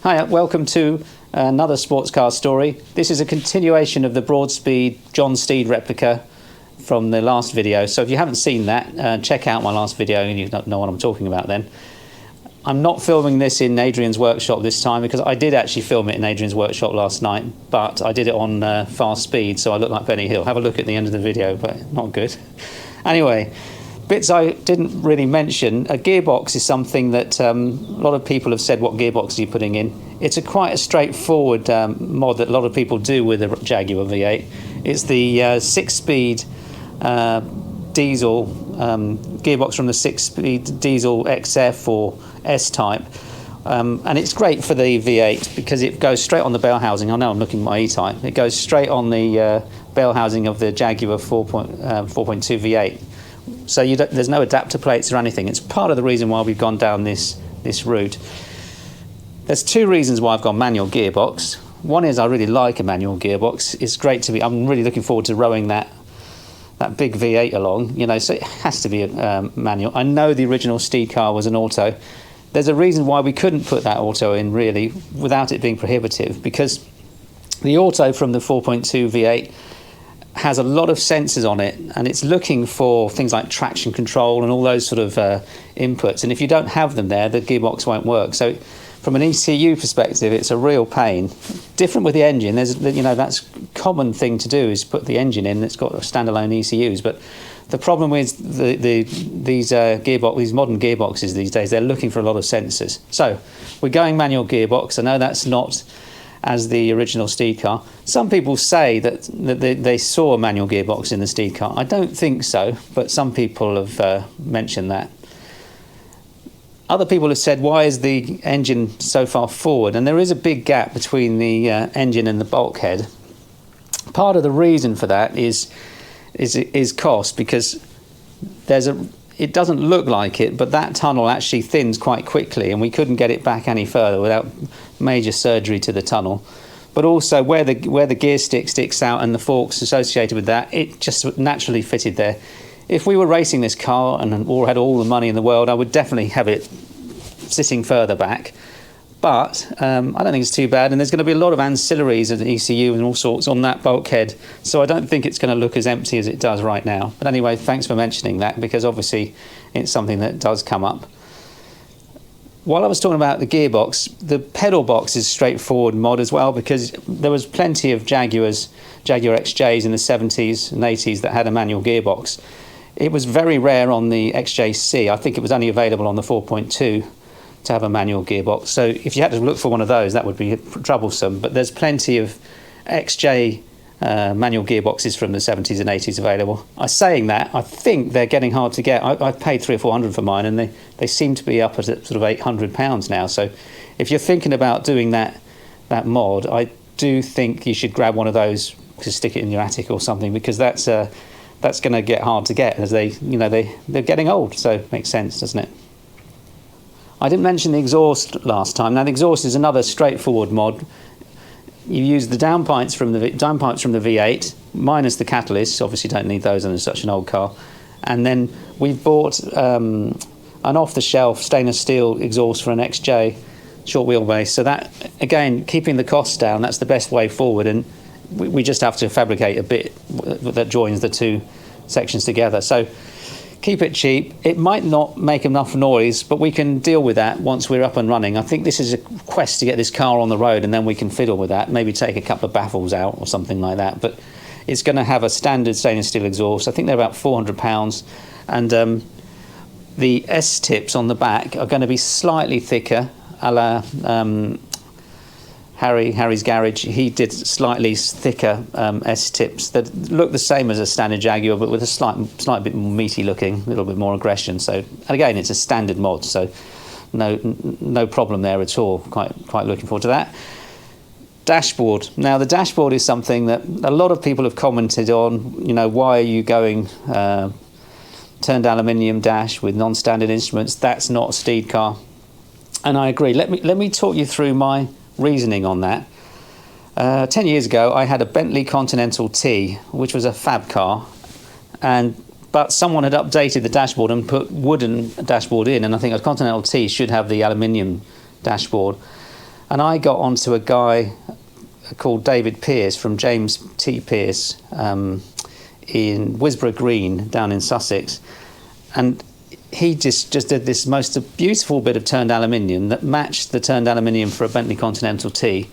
Hi, welcome to another sports car story. This is a continuation of the Broadspeed John Steed replica from the last video. So if you haven't seen that, check out my last video and you know what I'm talking about then. I'm not filming this in Adrian's workshop this time because I did actually film it in Adrian's workshop last night, but I did it on fast speed, so I look like Benny Hill. Have a look at the end of the video, but not good. Anyway, bits I didn't really mention. A gearbox is something that a lot of people have said, what gearbox are you putting in? It's quite a straightforward mod that a lot of people do with a Jaguar V8. It's the 6-speed diesel gearbox from the 6-speed diesel XF or S-type. And it's great for the V8 because it goes straight on the bell housing. I know I'm looking at my E-type. It goes straight on the bell housing of the Jaguar 4.2 V8. So there's no adapter plates or anything. It's part of the reason why we've gone down this route. There's two reasons why I've gone manual gearbox. One is I really like a manual gearbox. It's great to be. I'm really looking forward to rowing that big V8 along. You know, so it has to be a manual. I know the original Steed car was an auto. There's a reason why we couldn't put that auto in really without it being prohibitive, because the auto from the 4.2 V8 has a lot of sensors on it, and it's looking for things like traction control and all those sort of inputs, and if you don't have them there, the gearbox won't work. So from an ECU perspective, it's a real pain. Different with the engine. There's, you know, that's a common thing to do, is put the engine in that's got standalone ECUs. But the problem with these modern gearboxes these days, they're looking for a lot of sensors. So we're going manual gearbox. I know that's not as the original Steed car. Some people say that they saw a manual gearbox in the Steed car. I don't think so, but some people have mentioned that. Other people have said, why is the engine so far forward? And there is a big gap between the engine and the bulkhead. Part of the reason for that is cost, because it doesn't look like it, but that tunnel actually thins quite quickly, and we couldn't get it back any further without major surgery to the tunnel. But also where the gear stick sticks out and the forks associated with that, it just naturally fitted there. If we were racing this car and had all the money in the world, I would definitely have it sitting further back. But I don't think it's too bad, and there's going to be a lot of ancillaries and ECU and all sorts on that bulkhead, so I don't think it's going to look as empty as it does right now. But anyway, thanks for mentioning that, because obviously it's something that does come up. While I was talking about the gearbox, the pedal box is a straightforward mod as well, because there was plenty of Jaguar XJs in the 70s and 80s that had a manual gearbox. It was very rare on the XJC. I think it was only available on the 4.2 to have a manual gearbox. So if you had to look for one of those, that would be troublesome. But there's plenty of XJ manual gearboxes from the 70s and 80s available. Saying that, I think they're getting hard to get. I paid $300 or $400 for mine, and they seem to be up at sort of £800 now. So if you're thinking about doing that mod, I do think you should grab one of those to stick it in your attic or something, because that's going to get hard to get, as they're getting old. So it makes sense, doesn't it? I didn't mention the exhaust last time. Now the exhaust is another straightforward mod. You use the downpipes from the V8 minus the catalysts. Obviously, don't need those on such an old car. And then we bought an off-the-shelf stainless steel exhaust for an XJ short wheelbase. So that, again, keeping the costs down, that's the best way forward. And we just have to fabricate a bit that joins the two sections together. So keep it cheap. It might not make enough noise, but we can deal with that once we're up and running. I think this is a quest to get this car on the road, and then we can fiddle with that. Maybe take a couple of baffles out or something like that. But it's going to have a standard stainless steel exhaust. I think they're about £400. And the S-tips on the back are going to be slightly thicker, a la Harry's Garage. He did slightly thicker S-tips that look the same as a standard Jaguar, but with a slight bit more meaty looking, a little bit more aggression. So, and again, it's a standard mod, so no problem there at all. Quite looking forward to that. Dashboard. Now, the dashboard is something that a lot of people have commented on. You know, why are you going turned aluminium dash with non-standard instruments? That's not a Steed car, and I agree. Let me talk you through my reasoning on that. 10 years ago, I had a Bentley Continental T, which was a fab car, but someone had updated the dashboard and put wooden dashboard in, and I think a Continental T should have the aluminium dashboard. And I got onto a guy called David Pearce from James T. Pearce in Wisborough Green down in Sussex, and he just did this most beautiful bit of turned aluminium that matched the turned aluminium for a Bentley Continental T,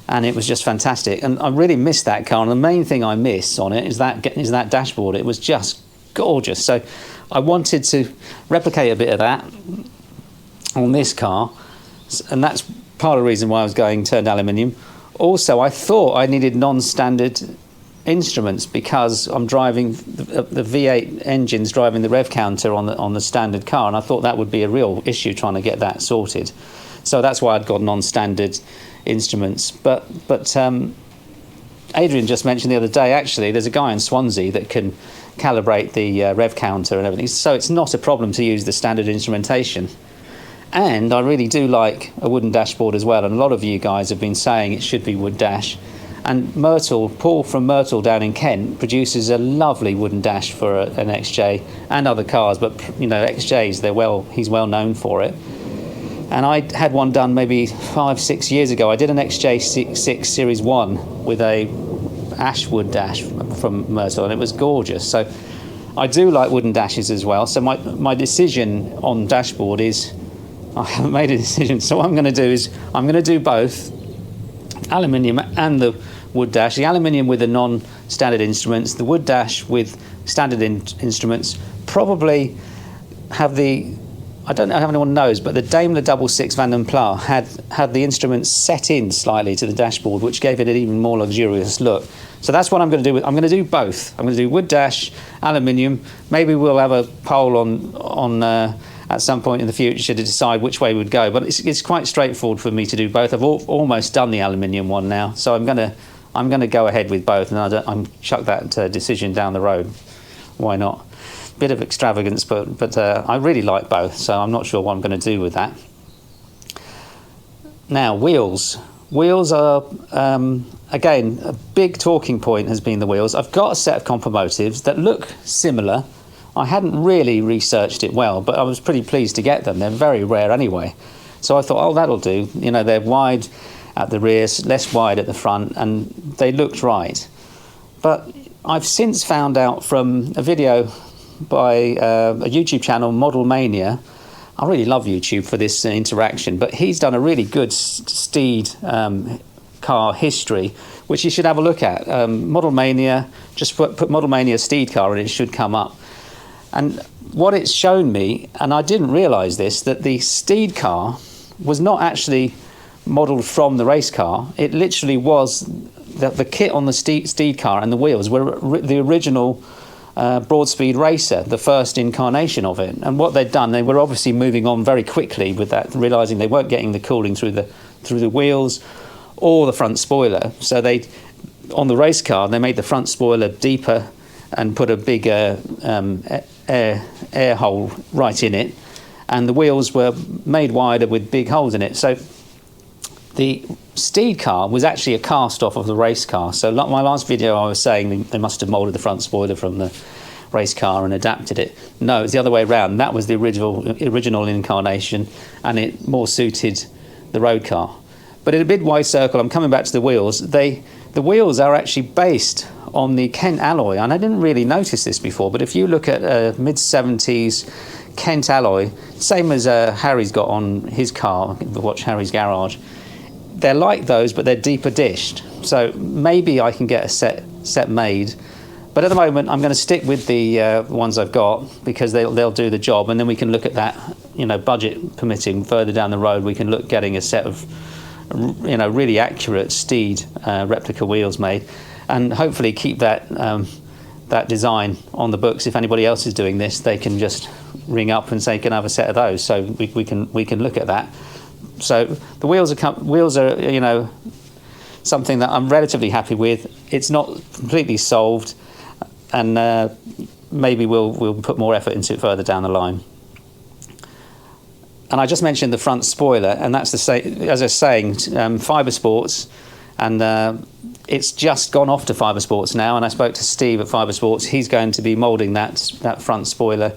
and it was just fantastic. And I really missed that car, and the main thing I miss on it is that dashboard. It was just gorgeous. So I wanted to replicate a bit of that on this car, and that's part of the reason why I was going turned aluminium. Also, I thought I needed non-standard instruments because I'm driving the V8 engines, driving the rev counter on the standard car, and I thought that would be a real issue trying to get that sorted. So that's why I'd got non-standard instruments. But Adrian just mentioned the other day, actually, there's a guy in Swansea that can calibrate the rev counter and everything, so it's not a problem to use the standard instrumentation. And I really do like a wooden dashboard as well, and a lot of you guys have been saying it should be wood dash. And Paul from Myrtle down in Kent produces a lovely wooden dash for an XJ and other cars, but you know, XJs, he's well known for it. And I had one done maybe 5-6 years ago. I did an XJ6 Series 1 with a ash wood dash from Myrtle, and it was gorgeous. So I do like wooden dashes as well. So my decision on dashboard is, I haven't made a decision. So what I'm going to do is I'm going to do both aluminium and the wood dash. The aluminium with the non-standard instruments, the wood dash with standard instruments. Probably have the, I don't know if anyone knows, but the Daimler 66 Van den Pla had the instruments set in slightly to the dashboard, which gave it an even more luxurious look. So that's what I'm going to do. I'm going to do both. I'm going to do wood dash, aluminium. Maybe we'll have a poll on at some point in the future to decide which way we'd go. But it's quite straightforward for me to do both. I've almost done the aluminium one now, so I'm going to go ahead with both, and I'm chuck that decision down the road. Why not? Bit of extravagance, but I really like both, so I'm not sure what I'm going to do with that. Now, wheels. Wheels are, again, a big talking point has been the wheels. I've got a set of compomotives that look similar. I hadn't really researched it well, but I was pretty pleased to get them. They're very rare anyway. So I thought, oh, that'll do. You know, they're wide at the rear, less wide at the front, and they looked right. But I've since found out from a video by a YouTube channel, Model Mania. I really love YouTube for this interaction, but he's done a really good Steed car history, which you should have a look at. Model Mania, just put Model Mania Steed car and it should come up. And what it's shown me, and I didn't realise this, that the Steed car was not actually modelled from the race car. It literally was the kit on the Steed car and the wheels were the original Broadspeed racer, the first incarnation of it. And what they'd done, they were obviously moving on very quickly with that, realising they weren't getting the cooling through the wheels or the front spoiler. So on the race car, they made the front spoiler deeper and put a big air hole right in it, and the wheels were made wider with big holes in it. So the Steed car was actually a cast off of the race car. So like my last video, I was saying they must have moulded the front spoiler from the race car and adapted it. No, it's the other way around. That was the original incarnation, and it more suited the road car. But in a big wide circle, I'm coming back to the wheels. The wheels are actually based on the Kent alloy, and I didn't really notice this before, but if you look at a mid-70s Kent alloy, same as Harry's got on his car, watch Harry's Garage, they're like those, but they're deeper dished. So maybe I can get a set made, but at the moment I'm going to stick with the ones I've got, because they'll do the job, and then we can look at that, you know, budget permitting, further down the road we can look getting a set of, you know, really accurate Steed replica wheels made, and hopefully keep that design on the books. If anybody else is doing this, they can just ring up and say, can I have a set of those? So we can look at that. So the wheels are you know, something that I'm relatively happy with. It's not completely solved, and maybe we'll put more effort into it further down the line. And I just mentioned the front spoiler, and that's the same as I was saying, Fibre Sports, and it's just gone off to Fibre Sports now. And I spoke to Steve at Fibre Sports. He's going to be moulding that front spoiler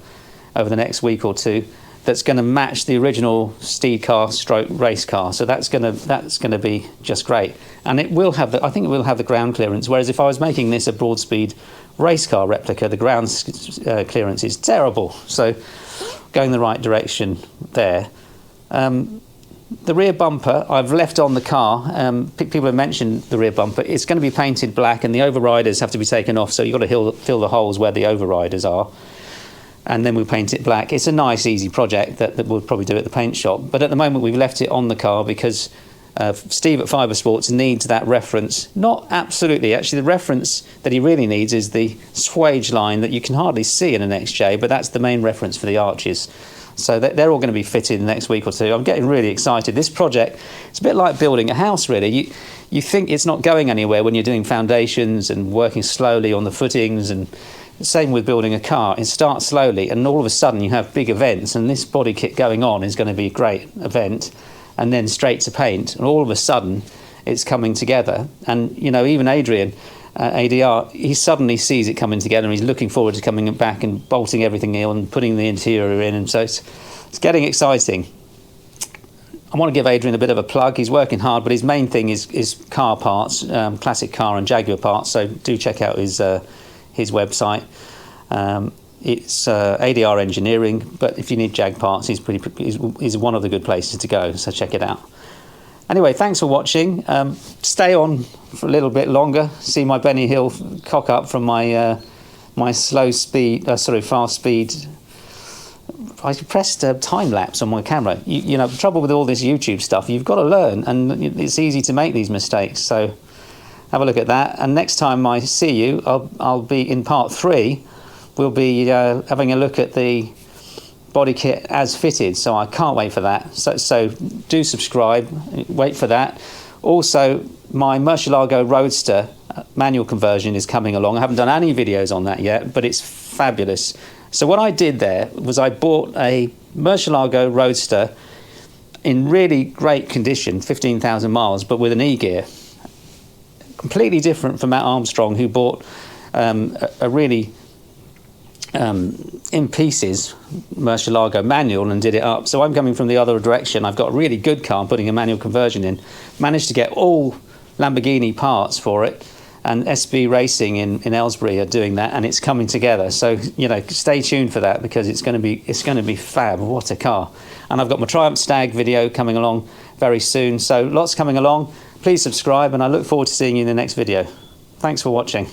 over the next week or two. that's going to match the original Steed car stroke race car. So that's going to be just great, and it will have I think it will have the ground clearance. Whereas if I was making this a Broadspeed race car replica, the ground clearance is terrible. So going the right direction there. The rear bumper I've left on the car. People have mentioned the rear bumper. It's going to be painted black, and the overriders have to be taken off. So you've got to fill the holes where the overriders are, and then we'll paint it black. It's a nice, easy project that we'll probably do at the paint shop. But at the moment, we've left it on the car because Steve at Fibre Sports needs that reference. Not absolutely. Actually, the reference that he really needs is the swage line that you can hardly see in an XJ, but that's the main reference for the arches. So they're all going to be fitted in the next week or two. I'm getting really excited. This project, it's a bit like building a house, really. You think it's not going anywhere when you're doing foundations and working slowly on the footings, and same with building a car. It starts slowly, and all of a sudden you have big events, and this body kit going on is going to be a great event, and then straight to paint, and all of a sudden it's coming together. And you know, even Adrian, ADR, he suddenly sees it coming together, and he's looking forward to coming back and bolting everything in and putting the interior in, and so it's getting exciting. I want to give Adrian a bit of a plug. He's working hard, but his main thing is car parts, classic car and Jaguar parts, so do check out his website. It's ADR Engineering, but if you need Jag parts, he's one of the good places to go, so check it out. Anyway, thanks for watching. Stay on for a little bit longer. See my Benny Hill cock up from my fast speed. I pressed time lapse on my camera. You know, the trouble with all this YouTube stuff, you've got to learn, and it's easy to make these mistakes. So have a look at that. And next time I see you, I'll be in part 3. We'll be having a look at the body kit as fitted, so I can't wait for that. So do subscribe, wait for that. Also, my Murcielago Roadster manual conversion is coming along. I haven't done any videos on that yet, but it's fabulous. So what I did there was I bought a Murcielago Roadster in really great condition, 15,000 miles, but with an E-gear. Completely different from Matt Armstrong, who bought a really in pieces Murcielago manual and did it up. So I'm coming from the other direction. I've got a really good car, putting a manual conversion in. Managed to get all Lamborghini parts for it, and SB Racing in Aylesbury are doing that, and it's coming together. So you know, stay tuned for that, because it's going to be fab. What a car! And I've got my Triumph Stag video coming along very soon. So lots coming along. Please subscribe, and I look forward to seeing you in the next video. Thanks for watching.